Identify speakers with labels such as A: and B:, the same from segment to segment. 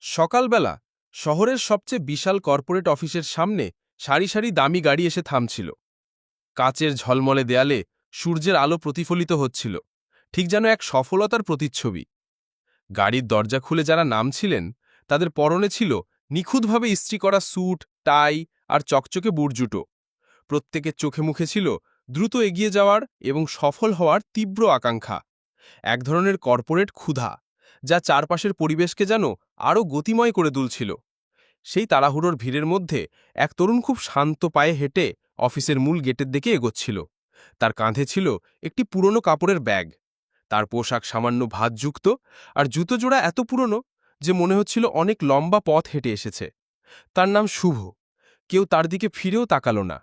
A: সকালবেলা শহরের সবচেয়ে বিশাল কর্পোরেট অফিসের সামনে সারি সারি দামি গাড়ি এসে থামছিল। কাচের ঝলমলে দেয়ালে সূর্যের আলো প্রতিফলিত হচ্ছিল, ঠিক যেন এক সফলতার প্রতিচ্ছবি। গাড়ির দরজা খুলে যারা নামছিলেন তাদের পরনে ছিল নিখুঁতভাবে ইস্ত্রি করা স্যুট, টাই আর চকচকে বুটজুটো। প্রত্যেকের চোখে মুখে ছিল দ্রুত এগিয়ে যাওয়ার এবং সফল হওয়ার তীব্র আকাঙ্ক্ষা, এক ধরনের কর্পোরেট ক্ষুধা যা চারপাশের পরিবেশকে যেন আরও গতিময় করে তুলছিল। সেই তাড়াহুড়োর ভিড়ের মধ্যে এক তরুণ খুব শান্ত পায়ে হেঁটে অফিসের মূল গেটের দিকে এগোচ্ছিল। তার কাঁধে ছিল একটি পুরনো কাপড়ের ব্যাগ, তার পোশাক সামান্য ভাঁজযুক্ত, আর জুতো জোড়া এত পুরনো যে মনে হচ্ছিল অনেক লম্বা পথ হেঁটে এসেছে। তার নাম শুভ। কেউ তার দিকে ফিরেও তাকালো না,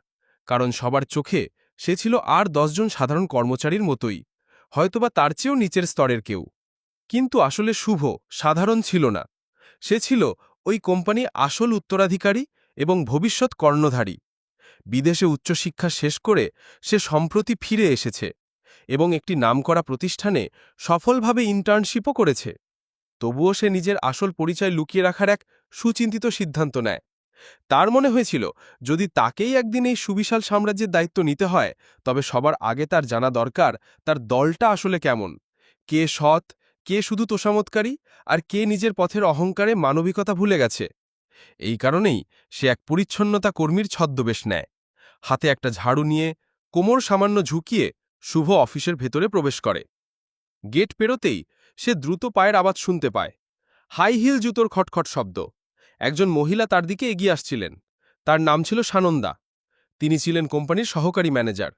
A: কারণ সবার চোখে সে ছিল আর ১০ জন সাধারণ কর্মচারীর মতোই, হয়তোবা তার চেয়েও নিচের স্তরের কেউ। কিন্তু আসলে শুভ সাধারণ ছিল না। সে ছিল ওই কোম্পানির আসল উত্তরাধিকারী এবং ভবিষ্যৎ কর্ণধারী। বিদেশে উচ্চশিক্ষা শেষ করে সে সম্প্রতি ফিরে এসেছে এবং একটি নামকরা প্রতিষ্ঠানে সফলভাবে ইন্টার্নশিপও করেছে। তবুও সে নিজের আসল পরিচয় লুকিয়ে রাখার এক সুচিন্তিত সিদ্ধান্ত নেয়। তার মনে হয়েছিল, যদি তাকেই একদিন এই সুবিশাল সাম্রাজ্যের দায়িত্ব নিতে হয়, তবে সবার আগে তার জানা দরকার তার দলটা আসলে কেমন। কে সৎ, কে শুধু তোষামতকারী, আর কে নিজের পথের অহংকারে মানবিকতা ভুলে গেছে। এই কারণেই সে এক পরিচ্ছন্নতা কর্মীর ছদ্মবেশ নেয়। হাতে একটা ঝাড়ু নিয়ে, কোমর সামান্য ঝুঁকিয়ে শুভ অফিসের ভেতরে প্রবেশ করে। গেট পেরোতেই সে দ্রুত পায়ের আওয়াজ শুনতে পায়, হাই হিল জুতোর খটখট শব্দ। একজন মহিলা তার দিকে এগিয়ে আসছিলেন। তার নাম ছিল সানন্দা। তিনি ছিলেন কোম্পানির সহকারী ম্যানেজার।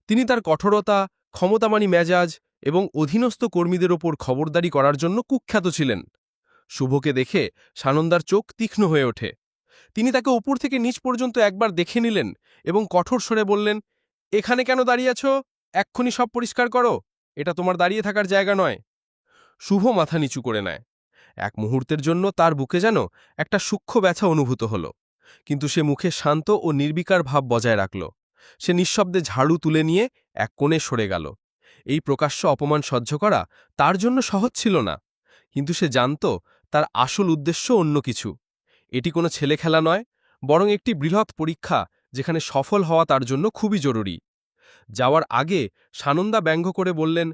A: তিনি তার কঠোরতা, ক্ষমতামানী মেজাজ এবং অধীনস্থ কর্মীদের ওপর খবরদারি করার জন্য কুখ্যাত ছিলেন। শুভকে দেখে সানন্দার চোখ তীক্ষ্ণ হয়ে ওঠে। তিনি তাকে উপর থেকে নিচ পর্যন্ত একবার দেখে নিলেন এবং কঠোর স্বরে বললেন, এখানে কেন দাঁড়িয়ে আছো? এক্ষুনি সব পরিষ্কার করো। এটা তোমার দাঁড়িয়ে থাকার জায়গা নয়। শুভ মাথা নিচু করে নেয়। এক মুহূর্তের জন্য তার বুকে যেন একটা সূক্ষ্ম ব্যথা অনুভূত হল, কিন্তু সে মুখে শান্ত ও নির্বিকার ভাব বজায় রাখল। সে নিঃশব্দে ঝাড়ু তুলে নিয়ে এক কোণে সরে গেল। এই প্রকাশ্য অপমান সহ্য করা তার জন্য সহজ ছিল না, কিন্তু সে জানত তার আসল উদ্দেশ্য অন্য কিছু। এটি কোনো ছেলে খেলা নয়, বরং একটি বৃহৎ পরীক্ষা, যেখানে সফল হওয়া তার জন্য খুবই জরুরি। যাওয়ার আগে সানন্দা ব্যঙ্গ করে বললেন,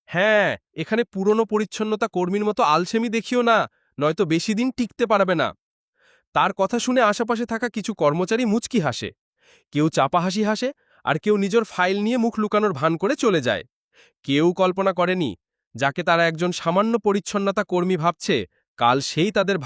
A: হ্যাঁ, এখানে পুরনো পরিচ্ছন্নতা কর্মীর মতো আলসেমি দেখিও না, নয়তো বেশি দিন টিকতে পারবে না। তার কথা শুনে আশেপাশে থাকা কিছু কর্মচারী মুচকি হাসে। কেউ চাপা হাসি হাসে, আর কেউ নিজের ফাইল নিয়ে মুখ লুকানোর ভান করে চলে যায়। কেউ কল্পনা করেনি, যাকে তারা একজন সামান্য পরিচ্ছন্নতা কর্মী ভাবছে, কাল সেই তাদের